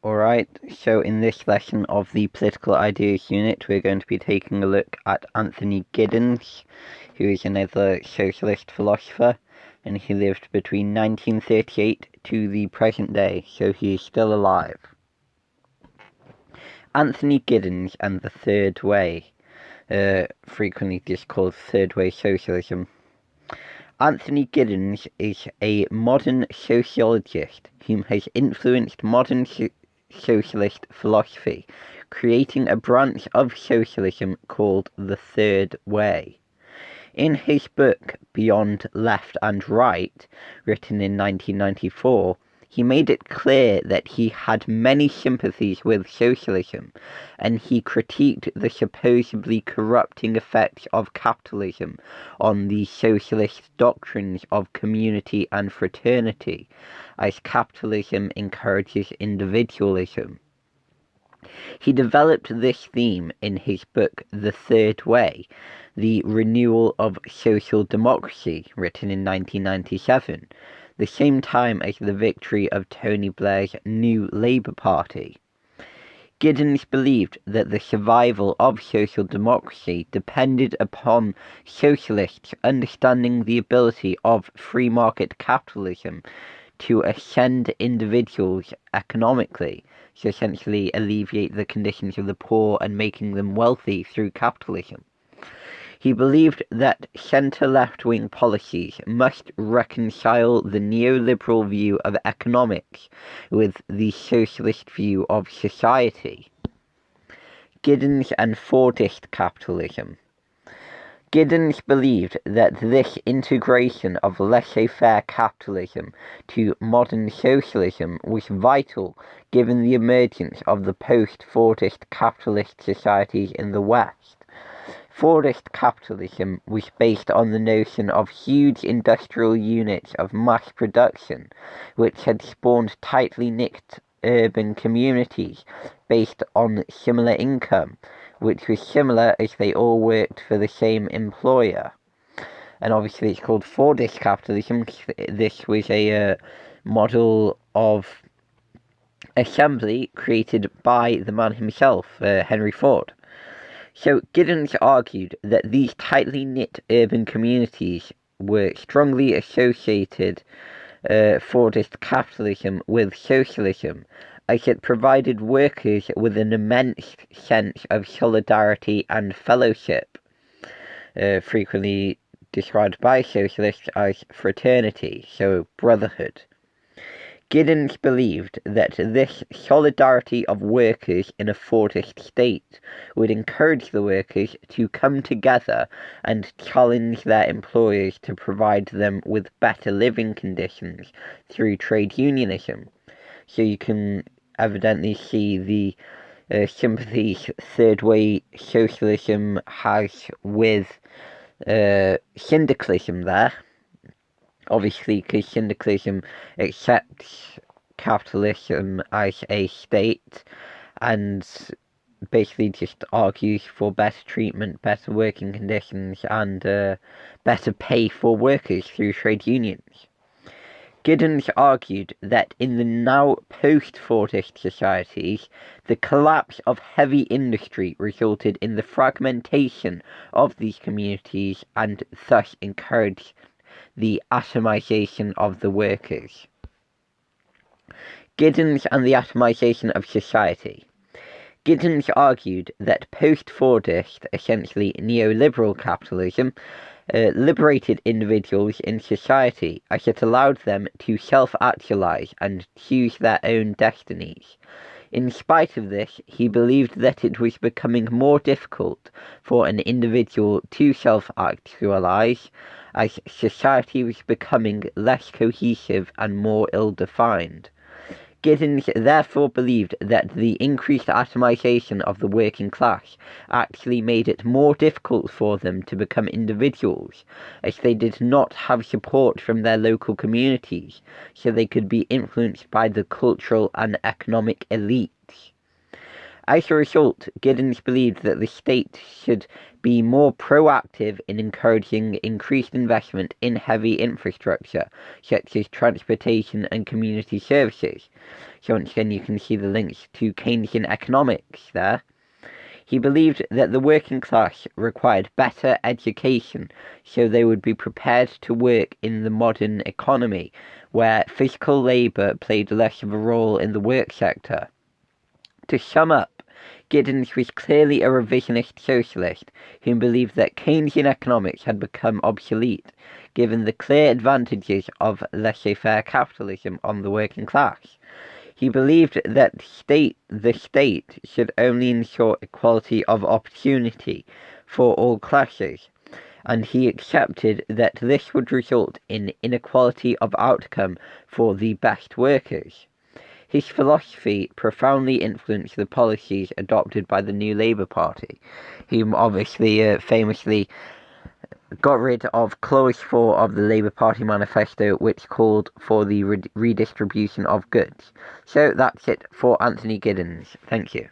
Alright, so in this lesson of the Political Ideas unit, we're going to be taking a look at Anthony Giddens, who is another socialist philosopher, and he lived between 1938 to the present day, so he is still alive. Anthony Giddens and the Third Way, frequently just called Third Way Socialism. Anthony Giddens is a modern sociologist who has influenced modern socialist philosophy, creating a branch of socialism called the Third Way. In his book Beyond Left and Right, written in 1994, he made it clear that he had many sympathies with socialism, and he critiqued the supposedly corrupting effects of capitalism on the socialist doctrines of community and fraternity, as capitalism encourages individualism. He developed this theme in his book The Third Way, The Renewal of Social Democracy, written in 1997, the same time as the victory of Tony Blair's New Labour Party. Giddens believed that the survival of social democracy depended upon socialists understanding the ability of free market capitalism to ascend individuals economically, to essentially alleviate the conditions of the poor and making them wealthy through capitalism. He believed that centre-left-wing policies must reconcile the neoliberal view of economics with the socialist view of society. Giddens and Fordist capitalism. Giddens believed that this integration of laissez-faire capitalism to modern socialism was vital given the emergence of the post-Fordist capitalist societies in the West. Fordist capitalism was based on the notion of huge industrial units of mass production, which had spawned tightly knit urban communities based on similar income, which was similar as they all worked for the same employer. And obviously it's called Fordist capitalism. This was a model of assembly created by the man himself, Henry Ford. So Giddens argued that these tightly knit urban communities were strongly associated Fordist capitalism with socialism, as it provided workers with an immense sense of solidarity and fellowship, frequently described by socialists as fraternity, so brotherhood. Giddens believed that this solidarity of workers in a Fordist state would encourage the workers to come together and challenge their employers to provide them with better living conditions through trade unionism. So you can evidently see the sympathies Third Way Socialism has with syndicalism there. Obviously, because syndicalism accepts capitalism as a state and basically just argues for better treatment, better working conditions, and better pay for workers through trade unions. Giddens argued that in the now post-Fordist societies, the collapse of heavy industry resulted in the fragmentation of these communities and thus encouraged the atomization of the workers. Giddens and the atomization of society. Giddens argued that post-Fordist, essentially neoliberal capitalism, liberated individuals in society as it allowed them to self-actualize and choose their own destinies. In spite of this, he believed that it was becoming more difficult for an individual to self-actualize, as society was becoming less cohesive and more ill-defined. Giddens therefore believed that the increased atomization of the working class actually made it more difficult for them to become individuals, as they did not have support from their local communities, so they could be influenced by the cultural and economic elites. As a result, Giddens believed that the state should be more proactive in encouraging increased investment in heavy infrastructure, such as transportation and community services. So once again, you can see the links to Keynesian economics there. He believed that the working class required better education so they would be prepared to work in the modern economy, where physical labour played less of a role in the work sector. To sum up, Giddens was clearly a revisionist socialist who believed that Keynesian economics had become obsolete, given the clear advantages of laissez-faire capitalism on the working class. He believed that the state should only ensure equality of opportunity for all classes, and he accepted that this would result in inequality of outcome for the best workers. His philosophy profoundly influenced the policies adopted by the New Labour Party, whom obviously famously got rid of Clause 4 of the Labour Party manifesto, which called for the redistribution of goods. So that's it for Anthony Giddens. Thank you.